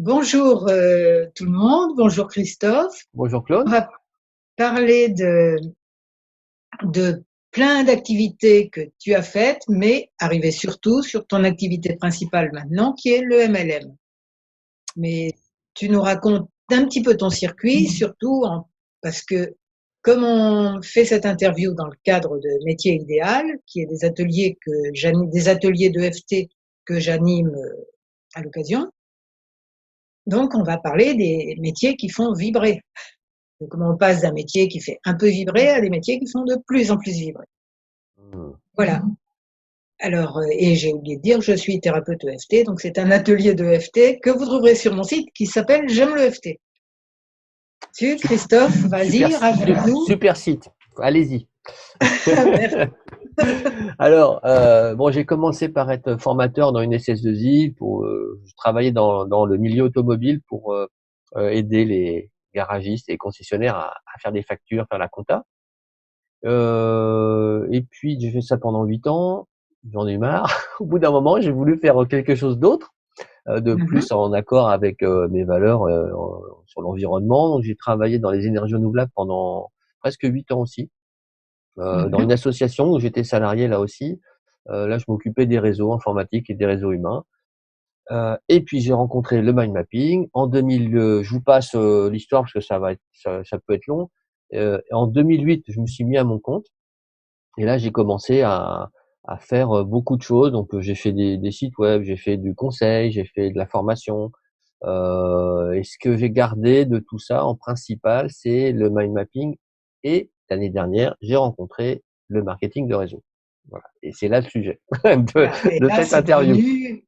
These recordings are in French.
Bonjour tout le monde, bonjour Christophe. Bonjour On Claude. va parler de plein d'activités que tu as faites, mais arriver surtout sur ton activité principale maintenant, qui est le MLM. Mais tu nous racontes un petit peu ton circuit, surtout parce que comme on fait cette interview dans le cadre de Métier Idéal, qui est des ateliers des ateliers de FT que j'anime à l'occasion, donc on va parler des métiers qui font vibrer. De comment on passe d'un métier qui fait un peu vibrer à des métiers qui font de plus en plus vibrer. Hmm. Voilà. Alors, et j'ai oublié de dire, je suis thérapeute EFT, donc c'est un atelier de EFT que vous trouverez sur mon site qui s'appelle J'aime le EFT. Tu, Christophe, Super, vas-y, raconte-nous. super site. Allez-y. Merci. Alors, bon, j'ai commencé par être formateur dans une SS2I je travaillais dans le milieu automobile pour aider les garagistes et concessionnaires à faire des factures, faire la compta. Et puis j'ai fait ça pendant 8 ans. J'en ai eu marre. Au bout d'un moment, j'ai voulu faire quelque chose d'autre, de Mhm, plus en accord avec mes valeurs sur l'environnement. Donc j'ai travaillé dans les énergies renouvelables pendant presque 8 ans aussi, dans mhm, une association où j'étais salarié là aussi. Là, je m'occupais des réseaux informatiques et des réseaux humains. Et puis j'ai rencontré le mind mapping. En 2000, je vous passe l'histoire parce que ça peut être long. En 2008, je me suis mis à mon compte. Et là, j'ai commencé à faire beaucoup de choses. Donc, j'ai fait des sites web, j'ai fait du conseil, j'ai fait de la formation. Et ce que j'ai gardé de tout ça, en principal, c'est le mind mapping. Et l'année dernière, j'ai rencontré le marketing de réseau. Voilà. Et c'est là le sujet voilà. Et de là, cette c'est interview. devenu,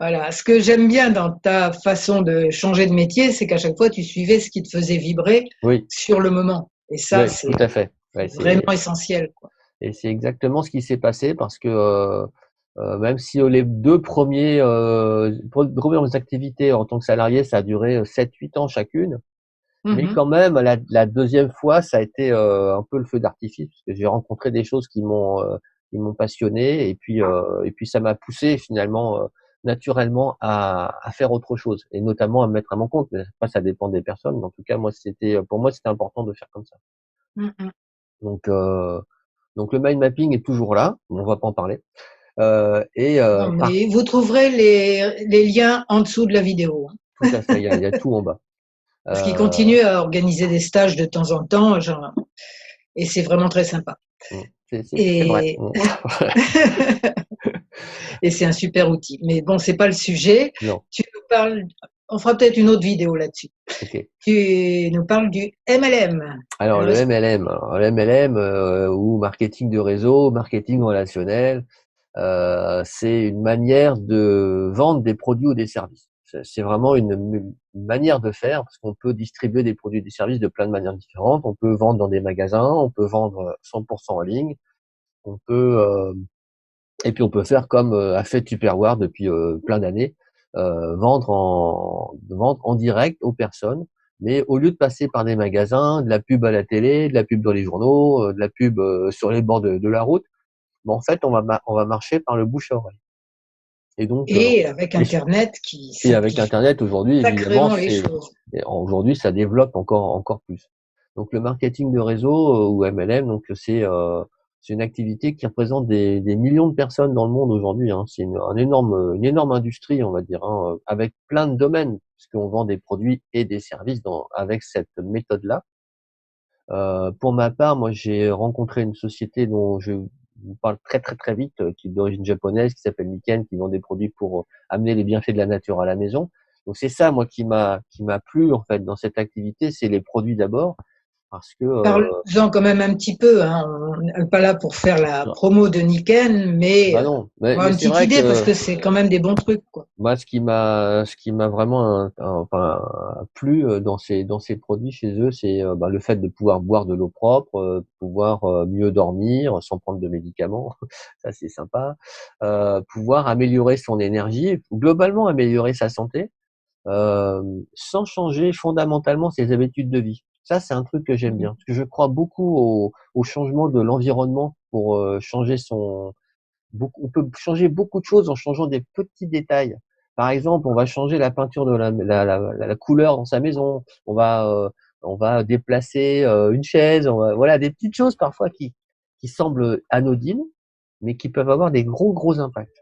voilà. Ce que j'aime bien dans ta façon de changer de métier, c'est qu'à chaque fois, tu suivais ce qui te faisait vibrer Oui, sur le moment. Et ça, oui, c'est tout à fait. Ouais, vraiment essentiel, quoi. et c'est exactement ce qui s'est passé parce que même si les premières activités en tant que salarié, ça a duré 7-8 ans chacune, mais Mhm. quand même, la deuxième fois, ça a été un peu le feu d'artifice parce que j'ai rencontré des choses qui m'ont passionné et puis ça m'a poussé finalement naturellement à faire autre chose et notamment à me mettre à mon compte. Mais après, ça dépend des personnes. Mais en tout cas, pour moi, c'était important de faire comme ça. Mhm. Donc, euh, donc le mind mapping est toujours là. On va pas en parler. Et Non, par mais vous trouverez les liens en dessous de la vidéo, hein, tout à fait, il y a tout en bas. parce qu'ils Euh, continuent à organiser des stages de temps en temps, genre, et c'est vraiment très sympa. c'est vrai. Et, et c'est un super outil. Mais bon, c'est pas le sujet. Non, Tu nous parles, on fera peut-être une autre vidéo là-dessus. ok. Tu nous parles du MLM. Alors Alors, le MLM, le MLM ou marketing de réseau, marketing relationnel, c'est une manière de vendre des produits ou des services. C'est vraiment une manière de faire parce qu'on peut distribuer des produits et des services de plein de manières différentes. On peut vendre dans des magasins, on peut vendre 100% en ligne, on peut et puis on peut faire comme a fait Tupperware depuis plein d'années, vendre en direct aux personnes, mais au lieu de passer par des magasins, de la pub à la télé, de la pub dans les journaux, de la pub sur les bords de la route, ben, en fait on va marcher par le bouche à oreille. Et donc et avec et, Internet qui et avec simplifie Internet aujourd'hui évidemment sacrément les choses. aujourd'hui ça développe encore plus. Donc le marketing de réseau ou MLM, donc c'est une activité qui représente des millions de personnes dans le monde aujourd'hui, hein. C'est une énorme industrie, on va dire, hein, avec plein de domaines, puisqu'on vend des produits et des services avec cette méthode-là. Pour ma part, moi, j'ai rencontré une société dont je vous parle très vite, qui est d'origine japonaise, qui s'appelle Niken, qui vend des produits pour amener les bienfaits de la nature à la maison. Donc c'est ça, moi, qui m'a plu en fait dans cette activité, c'est les produits d'abord, parce que Parle-en quand même un petit peu, hein. On n'est pas là pour faire la non, promo de Niken, mais bah non, avoir mais une c'est petite vrai idée parce que que c'est quand même des bons trucs, quoi. moi, ce qui m'a vraiment enfin, plu dans ces produits chez eux, c'est bah, le fait de pouvoir boire de l'eau propre, pouvoir mieux dormir sans prendre de médicaments, ça c'est sympa, pouvoir améliorer son énergie, globalement améliorer sa santé, sans changer fondamentalement ses habitudes de vie. Ça, c'est un truc que j'aime bien, parce que je crois beaucoup au changement de l'environnement pour changer on peut changer beaucoup de choses en changeant des petits détails. Par exemple, on va changer la peinture de la couleur dans sa maison. On va déplacer une chaise. Voilà, des petites choses parfois qui semblent anodines, mais qui peuvent avoir des gros impacts.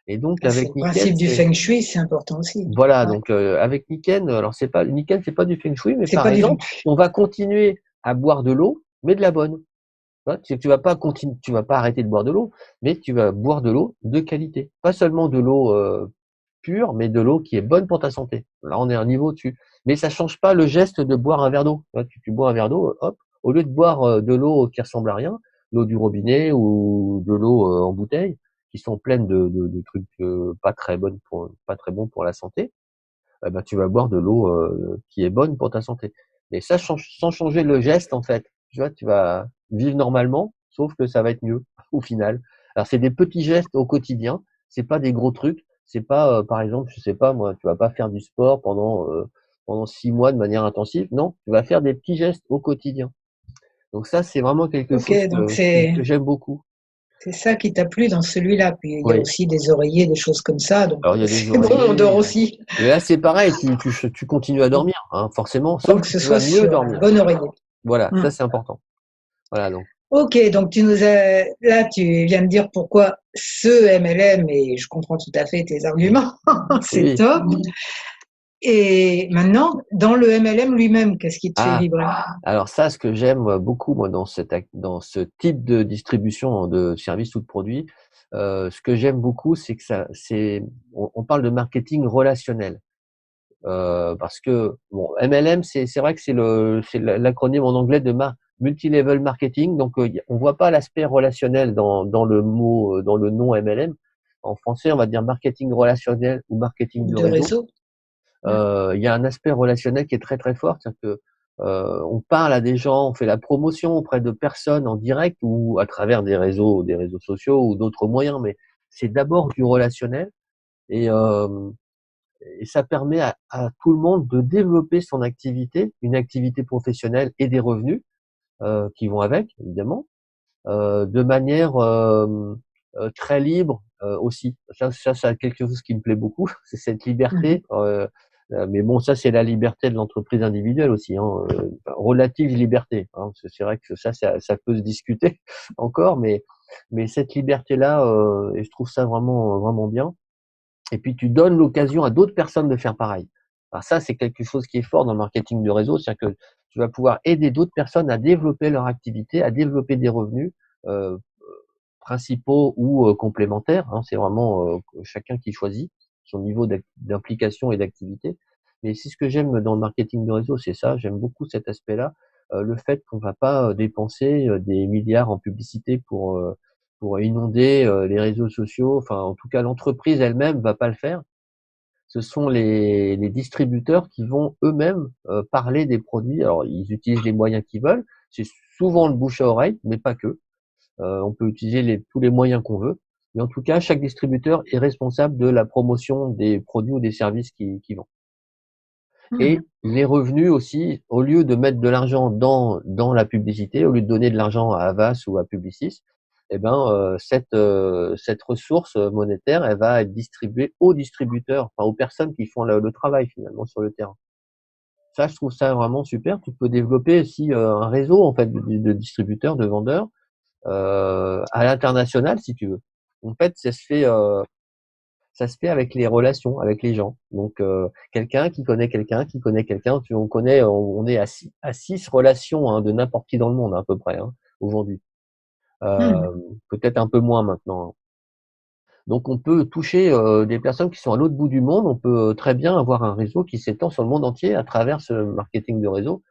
Et donc Ah, c'est avec le Niken, principe du c'est feng shui, c'est important aussi. voilà. Ouais. Donc avec Niken, alors c'est pas du feng shui, mais C'est par pas du feng exemple, shui. on va continuer à boire de l'eau, mais de la bonne. Tu vas pas continuer, tu vas pas arrêter de boire de l'eau, mais tu vas boire de l'eau de qualité, pas seulement de l'eau pure, mais de l'eau qui est bonne pour ta santé. Là, on est à un niveau dessus. Mais ça change pas le geste de boire un verre d'eau. Tu bois un verre d'eau, hop, au lieu de boire de l'eau qui ressemble à rien, l'eau du robinet ou de l'eau en bouteille, qui sont pleines de trucs pas très bons pour la santé, eh ben, tu vas boire de l'eau qui est bonne pour ta santé. Mais ça change, sans changer le geste, en fait. Tu vois, tu vas vivre normalement, sauf que ça va être mieux au final. Alors, c'est des petits gestes au quotidien. C'est pas des gros trucs. C'est pas, par exemple, je sais pas moi, tu vas pas faire du sport pendant 6 mois de manière intensive. Non, tu vas faire des petits gestes au quotidien. Donc ça, c'est vraiment quelque Ok, chose donc que j'aime beaucoup. c'est ça qui t'a plu dans celui-là. Puis il y a Oui. aussi des oreillers, des choses comme ça. Donc Alors il y a des c'est bon, on dort oreillers. aussi. Mais là, c'est pareil. Tu continues à dormir, hein, forcément. Tant Sauf que que ce tu vas soit mieux sur un dormir. bon oreiller. Voilà, Hmm. ça c'est important. Voilà, donc Ok, donc là tu viens de dire pourquoi ce MLM et je comprends tout à fait tes arguments. C'est oui. top. Et maintenant, dans le MLM lui-même, qu'est-ce qui te fait Ah, vibrer? alors ça, ce que j'aime beaucoup moi dans ce type de distribution de services ou de produits, ce que j'aime beaucoup, c'est que on parle de marketing relationnel. Parce que bon, MLM, c'est vrai que c'est l'acronyme en anglais de multi-level marketing. Donc on voit pas l'aspect relationnel dans le mot, dans le nom MLM. En français, on va dire marketing relationnel ou marketing de De réseau. réseau? Hmm. Il y a un aspect relationnel qui est très très fort, c'est-à-dire que on parle à des gens, on fait la promotion auprès de personnes en direct ou à travers des réseaux sociaux ou d'autres moyens, mais c'est d'abord du relationnel et, euh, et ça permet à tout le monde de développer son activité, une activité professionnelle et des revenus qui vont avec, évidemment, de manière très libre aussi. Ça, c'est quelque chose qui me plaît beaucoup, c'est cette Mhm. liberté. Mais bon, ça, c'est la liberté de l'entreprise individuelle aussi, hein, relative liberté. Hein, parce que c'est vrai que ça peut se discuter encore, mais cette liberté-là, et je trouve ça vraiment bien. Et puis, tu donnes l'occasion à d'autres personnes de faire pareil. Alors ça, c'est quelque chose qui est fort dans le marketing de réseau, c'est-à-dire que tu vas pouvoir aider d'autres personnes à développer leur activité, à développer des revenus euh, principaux ou complémentaires. Hein, c'est vraiment chacun qui choisit son niveau d'implication et d'activité. Mais c'est ce que j'aime dans le marketing de réseau, c'est ça. J'aime beaucoup cet aspect-là, le fait qu'on va pas dépenser des milliards en publicité pour inonder les réseaux sociaux. Enfin, en tout cas, l'entreprise elle-même va pas le faire. Ce sont les distributeurs qui vont eux-mêmes parler des produits. Alors, ils utilisent les moyens qu'ils veulent. C'est souvent le bouche à oreille, mais pas que. On peut utiliser tous les moyens qu'on veut. Mais en tout cas, chaque distributeur est responsable de la promotion des produits ou des services qu'il vend. Et Mhm. les revenus aussi, au lieu de mettre de l'argent dans la publicité, au lieu de donner de l'argent à Havas ou à Publicis, eh ben, cette ressource monétaire, elle va être distribuée aux distributeurs, enfin aux personnes qui font le travail finalement sur le terrain. Ça, je trouve ça vraiment super. Tu peux développer aussi un réseau en fait de distributeurs, de vendeurs à l'international si tu veux. En fait, ça se fait avec les relations, avec les gens. Donc quelqu'un qui connaît quelqu'un qui connaît quelqu'un, on est à six relations hein, de n'importe qui dans le monde à peu près hein, aujourd'hui. Mhm. Peut-être un peu moins maintenant, hein. Donc on peut toucher des personnes qui sont à l'autre bout du monde. On peut très bien avoir un réseau qui s'étend sur le monde entier à travers ce marketing de réseau.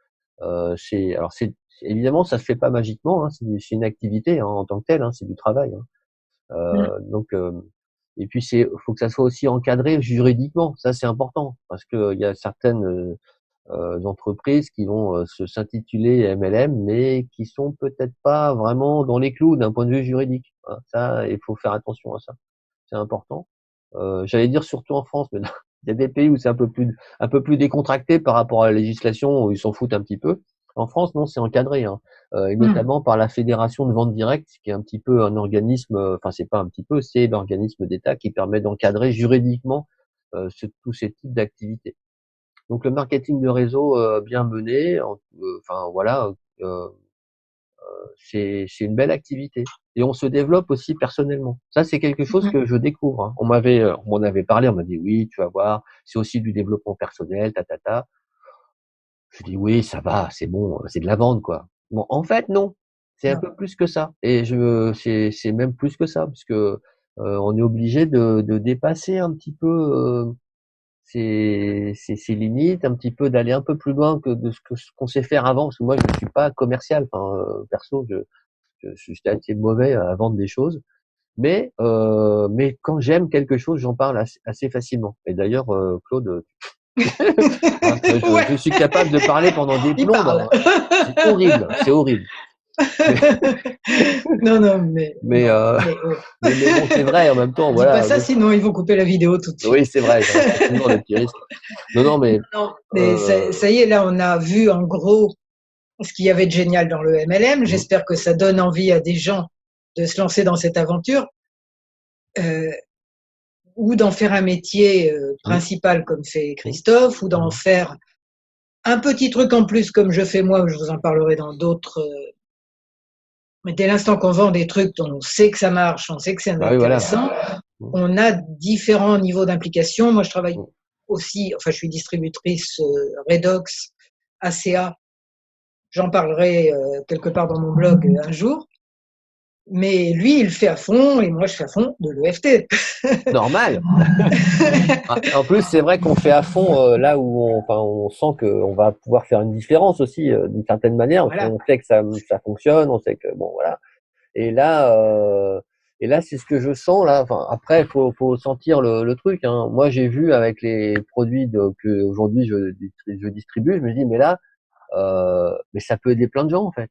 Évidemment ça se fait pas magiquement. Hein, c'est une activité hein, en tant que telle. Hein, c'est du travail. Hein. Mhm. Donc et puis faut que ça soit aussi encadré juridiquement. Ça c'est important parce que il y a certaines entreprises qui vont s'intituler MLM, mais qui sont peut-être pas vraiment dans les clous d'un point de vue juridique. Hein. Ça, il faut faire attention à ça. C'est important. J'allais dire surtout en France, mais il y a des pays où c'est un peu plus décontracté par rapport à la législation où ils s'en foutent un petit peu. En France, non, c'est encadré, hein. Et Mhm. notamment par la Fédération de vente directe, qui est un petit peu un organisme, enfin c'est pas un petit peu, c'est l'organisme d'État qui permet d'encadrer juridiquement tous ces types d'activités. Donc le marketing de réseau bien mené, enfin voilà, c'est une belle activité et on se développe aussi personnellement. Ça c'est quelque chose que je découvre. Hein. On m'en avait parlé, on m'a dit oui, tu vas voir, c'est aussi du développement personnel, ta. Je dis oui, ça va, c'est bon, c'est de la vente quoi. Bon, en fait non, c'est un Non. peu plus que ça et c'est même plus que ça puisque on est obligé de dépasser un petit peu ses limites, un petit peu d'aller un peu plus loin que de ce qu'on sait faire avant. Parce que moi, je ne suis pas commercial. Enfin, perso, je suis assez mauvais à vendre des choses. Mais quand j'aime quelque chose, j'en parle assez facilement. Et d'ailleurs, Claude, hein, Ouais, je suis capable de parler pendant des il plombes. parle. Hein. C'est horrible, c'est horrible. Mais, Non, non, mais mais, non, euh, mais oh. mais bon, c'est vrai en même temps. Dis pas Voilà. ça, sinon ils vont couper la vidéo tout de suite. Oui, c'est vrai. C'est toujours le petit risque. Non, non, mais Non, mais euh, ça y est, là, on a vu en gros ce qu'il y avait de génial dans le MLM. mm, J'espère que ça donne envie à des gens de se lancer dans cette aventure euh, ou d'en faire un métier mm, principal comme fait mm, Christophe, ou d'en mm, faire un petit truc en plus comme je fais moi, je vous en parlerai dans d'autres. Mais dès l'instant qu'on vend des trucs dont on sait que ça marche, on sait que c'est bah oui, voilà. intéressant, Mm, on a différents niveaux d'implication. Moi, je travaille mm. aussi, enfin, je suis distributrice Redox, ACA. J'en parlerai quelque part dans mon blog un jour. Mais lui, il fait à fond et moi, je fais à fond de l'EFT. Normal. En plus, c'est vrai qu'on fait à fond là où enfin, on sent qu'on va pouvoir faire une différence aussi d'une certaine manière. Voilà. On sait que ça fonctionne, on sait que bon voilà. Et là, euh, et là, c'est ce que je sens là. Enfin, après, faut sentir le truc. Hein. Moi, j'ai vu avec les produits que aujourd'hui je distribue, je me dis mais là, mais ça peut aider plein de gens en fait.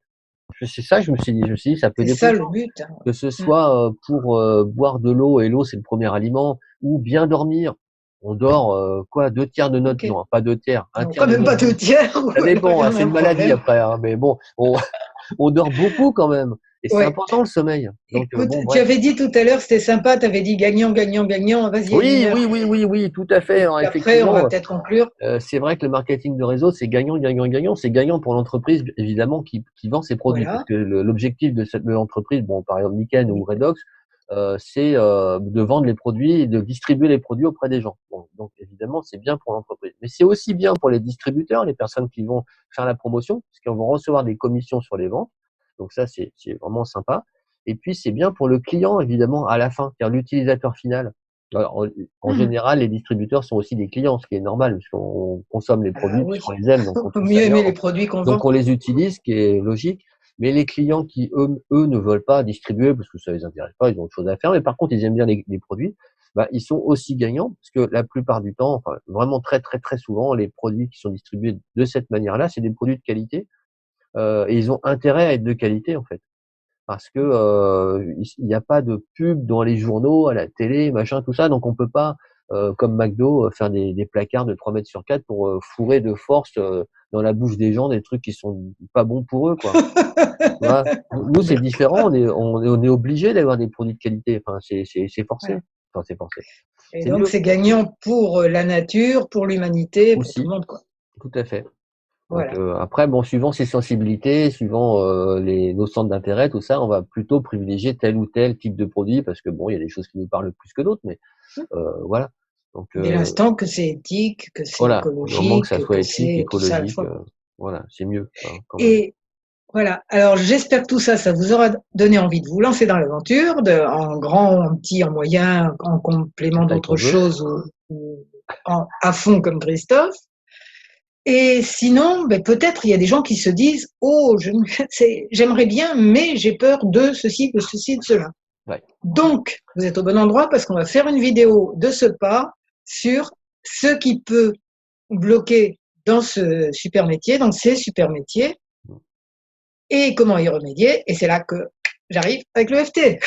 C'est ça, je me suis dit, ça peut C'est aider plein ça de le gens. but. Que ce soit pour boire de l'eau, et l'eau c'est le premier aliment, ou bien dormir. On dort quoi, 2 tiers de notre Ok. vie, non, pas 2 tiers, un Non, tiers quand de même notre pas vie. 2 tiers, Ça ou alors dépend, il y hein, en a c'est un une maladie problème. après, hein, mais bon, on dort beaucoup quand même, et c'est Ouais. important le sommeil. Donc Écoute, bon, tu bref. avais dit tout à l'heure, c'était sympa, tu avais dit gagnant, gagnant, gagnant, vas-y, Oui, énumère. oui, oui, oui, oui, tout à Et fait. Hein, puis après, on va effectivement, peut-être conclure. c'est vrai que le marketing de réseau, c'est gagnant, gagnant, gagnant. C'est gagnant pour l'entreprise, évidemment, qui vend ses produits. Parce Voilà. que l'objectif de l'entreprise, bon, par exemple, Niken ou Oui. Redox, c'est de vendre les produits et de distribuer les produits auprès des gens. Bon, donc, évidemment, c'est bien pour l'entreprise. Mais c'est aussi bien pour les distributeurs, les personnes qui vont faire la promotion, parce qu'ils vont recevoir des commissions sur les ventes. Donc ça, c'est vraiment sympa. Et puis, c'est bien pour le client, évidemment, à la fin, c'est-à-dire l'utilisateur final. Alors, en général, les distributeurs sont aussi des clients, ce qui est normal, puisqu'on consomme les Ah produits, puisqu'on oui, les aime, donc on faut trouve ça mieux bien, aimer les produits qu'on donc vend. on les utilise, ce qui est logique. Mais les clients qui, eux ne veulent pas distribuer parce que ça les intéresse pas, ils ont autre chose à faire, mais par contre, ils aiment bien les produits, bah, ils sont aussi gagnants, parce que la plupart du temps, enfin, vraiment très, très, très souvent, les produits qui sont distribués de cette manière-là, c'est des produits de qualité, et ils ont intérêt à être de qualité, en fait. Parce que il n'y a pas de pub dans les journaux, à la télé, machin, tout ça, donc on peut pas, comme McDo, faire des placards de 3 mètres sur 4 pour fourrer de force dans la bouche des gens des trucs qui sont pas bons pour eux, quoi. Tu vois. Nous, c'est différent, on est obligé d'avoir des produits de qualité. Enfin, c'est forcé. Voilà. Enfin, c'est forcé. Et C'est donc, mieux c'est gagnant pour la nature, pour l'humanité, pour tout le aussi, monde, quoi. tout à fait. Donc Voilà. après, bon, suivant ses sensibilités, suivant nos centres d'intérêt, tout ça, on va plutôt privilégier tel ou tel type de produit parce que bon, il y a des choses qui nous parlent plus que d'autres, mais voilà. Donc Dès l'instant que c'est éthique, que c'est voilà, du moment que ça écologique, soit que éthique, c'est tout ça à la écologique, fois. voilà, c'est mieux hein, quand même. Et voilà. Alors, j'espère que tout ça, ça vous aura donné envie de vous lancer dans l'aventure, en grand, en petit, en moyen, en complément La taille d'autres qu'on veut. choses, ou à fond comme Christophe. Et sinon, ben, peut-être il y a des gens qui se disent, oh, j'aimerais bien, mais j'ai peur de ceci, de ceci, de cela. Ouais. Donc, vous êtes au bon endroit parce qu'on va faire une vidéo de ce pas sur ce qui peut bloquer dans ce super métier, dans ces super métiers, et comment y remédier. Et c'est là que j'arrive avec le FT.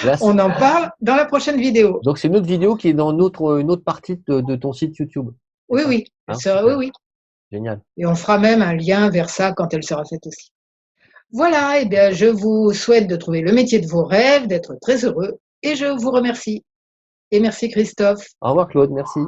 Là, On en parle dans la prochaine vidéo. donc c'est une autre vidéo qui est dans une autre partie de ton site YouTube. C'est Oui, ça? oui, Hein, oui, super, oui. génial. Et on fera même un lien vers ça quand elle sera faite aussi. Voilà, et bien, je vous souhaite de trouver le métier de vos rêves, d'être très heureux, et je vous remercie. Et merci Christophe. Au revoir Claude, merci.